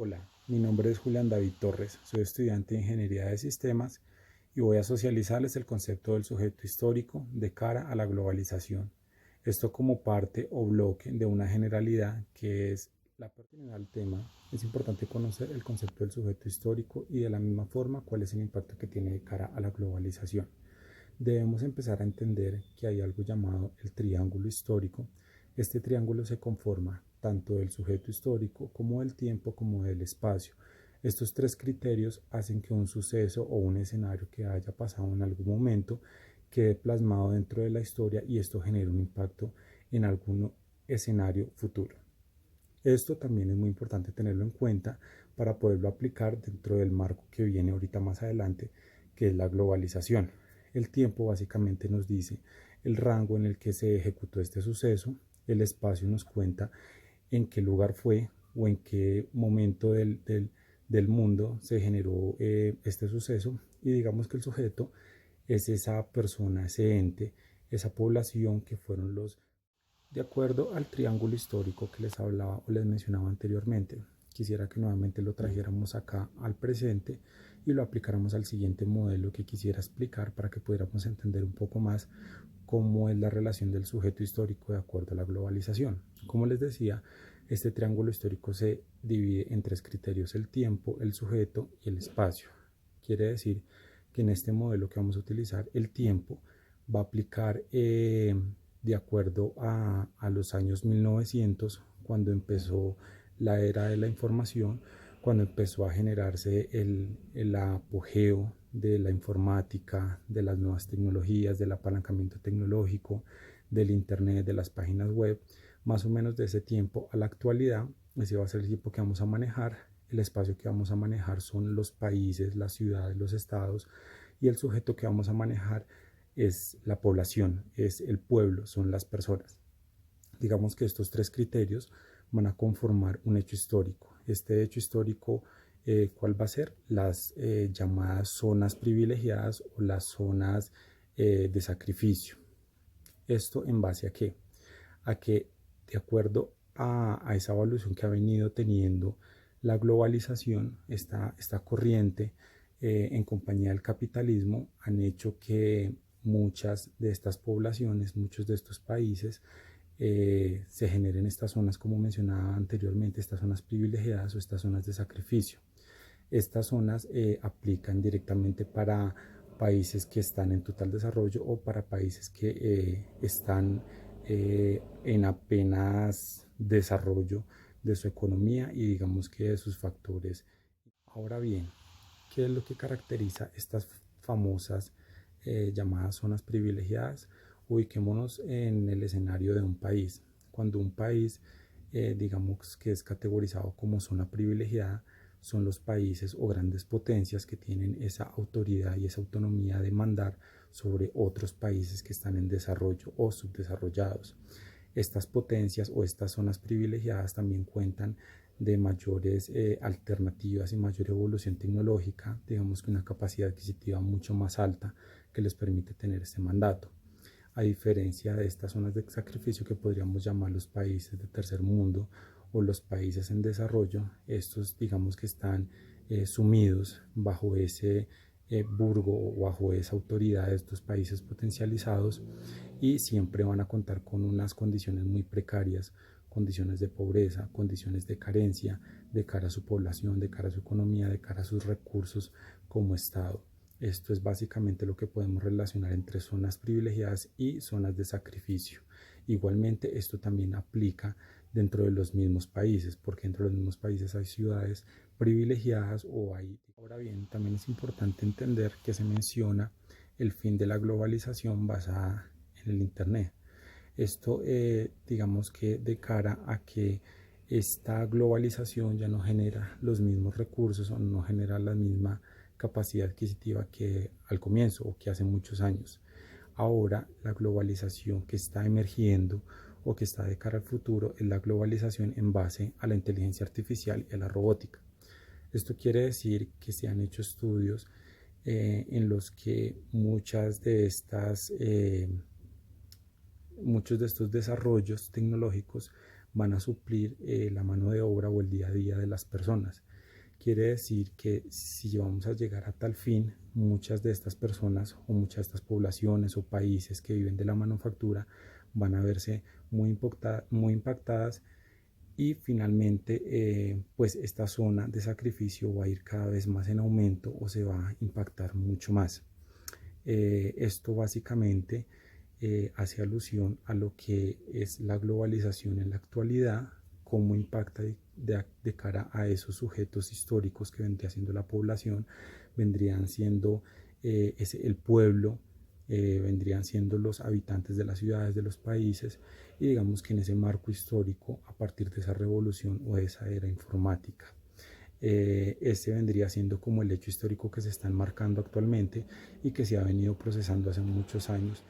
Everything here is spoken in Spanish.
Hola, mi nombre es Julián David Torres, soy estudiante de Ingeniería de Sistemas y voy a socializarles el concepto del sujeto histórico de cara a la globalización. Esto como parte o bloque de una generalidad que es la pertinente al tema. Es importante conocer el concepto del sujeto histórico y de la misma forma cuál es el impacto que tiene de cara a la globalización. Debemos empezar a entender que hay algo llamado el triángulo histórico. Este triángulo se conforma tanto del sujeto histórico como del tiempo como del espacio. Estos tres criterios hacen que un suceso o un escenario que haya pasado en algún momento quede plasmado dentro de la historia y esto genera un impacto en algún escenario futuro. Esto también es muy importante tenerlo en cuenta para poderlo aplicar dentro del marco que viene ahorita más adelante, que es la globalización. El tiempo básicamente nos dice el rango en el que se ejecutó este suceso, el espacio nos cuenta en qué lugar fue o en qué momento del mundo se generó este suceso y digamos que el sujeto es esa persona, ese ente, esa población que fueron los de acuerdo al triángulo histórico que les hablaba o les mencionaba anteriormente. Quisiera que nuevamente lo trajéramos acá al presente y lo aplicáramos al siguiente modelo que quisiera explicar para que pudiéramos entender un poco más cómo es la relación del sujeto histórico de acuerdo a la globalización. Como les decía, este triángulo histórico se divide en tres criterios: el tiempo, el sujeto y el espacio. Quiere decir que en este modelo que vamos a utilizar, el tiempo va a aplicar de acuerdo a los años 1900, cuando empezó la era de la información, cuando empezó a generarse el apogeo de la informática, de las nuevas tecnologías, del apalancamiento tecnológico, del internet, de las páginas web. Más o menos de ese tiempo a la actualidad, ese va a ser el tiempo que vamos a manejar. El espacio que vamos a manejar son los países, las ciudades, los estados, y el sujeto que vamos a manejar es la población, es el pueblo, son las personas. Digamos que estos tres criterios van a conformar un hecho histórico. Este hecho histórico, ¿cuál va a ser? Las llamadas zonas privilegiadas o las zonas de sacrificio. ¿Esto en base a qué? A que de acuerdo a esa evolución que ha venido teniendo la globalización, esta corriente en compañía del capitalismo, han hecho que muchas de estas poblaciones, muchos de estos países, se generen estas zonas, como mencionaba anteriormente, estas zonas privilegiadas o estas zonas de sacrificio. Estas zonas aplican directamente para países que están en total desarrollo o para países que están en apenas desarrollo de su economía y digamos que de sus factores. Ahora bien, ¿qué es lo que caracteriza estas famosas llamadas zonas privilegiadas? Ubiquémonos en el escenario de un país. Cuando un país, digamos que es categorizado como zona privilegiada, son los países o grandes potencias que tienen esa autoridad y esa autonomía de mandar sobre otros países que están en desarrollo o subdesarrollados. Estas potencias o estas zonas privilegiadas también cuentan de mayores alternativas y mayor evolución tecnológica, digamos que una capacidad adquisitiva mucho más alta que les permite tener este mandato. A diferencia de estas zonas de sacrificio que podríamos llamar los países de tercer mundo o los países en desarrollo, estos digamos que están sumidos bajo ese burgo o bajo esa autoridad de estos países potencializados y siempre van a contar con unas condiciones muy precarias, condiciones de pobreza, condiciones de carencia de cara a su población, de cara a su economía, de cara a sus recursos como Estado. Esto es básicamente lo que podemos relacionar entre zonas privilegiadas y zonas de sacrificio. Igualmente, esto también aplica dentro de los mismos países, porque dentro de los mismos países hay ciudades privilegiadas o hay... Ahora bien, también es importante entender que se menciona el fin de la globalización basada en el Internet. Esto, digamos que de cara a que esta globalización ya no genera los mismos recursos o no genera la misma capacidad adquisitiva que al comienzo o que hace muchos años. Ahora la globalización que está emergiendo o que está de cara al futuro es la globalización en base a la inteligencia artificial y a la robótica. Esto quiere decir que se han hecho estudios en los que muchos de estos desarrollos tecnológicos van a suplir la mano de obra o el día a día de las personas. Quiere decir que si vamos a llegar a tal fin, muchas de estas personas o muchas de estas poblaciones o países que viven de la manufactura van a verse muy impactadas y finalmente pues esta zona de sacrificio va a ir cada vez más en aumento o se va a impactar mucho más. Esto básicamente hace alusión a lo que es la globalización en la actualidad, cómo impacta de cara a esos sujetos históricos que vendría siendo la población, vendrían siendo el pueblo, vendrían siendo los habitantes de las ciudades, de los países, y digamos que en ese marco histórico, a partir de esa revolución o de esa era informática. Este vendría siendo como el hecho histórico que se está enmarcando actualmente y que se ha venido procesando hace muchos años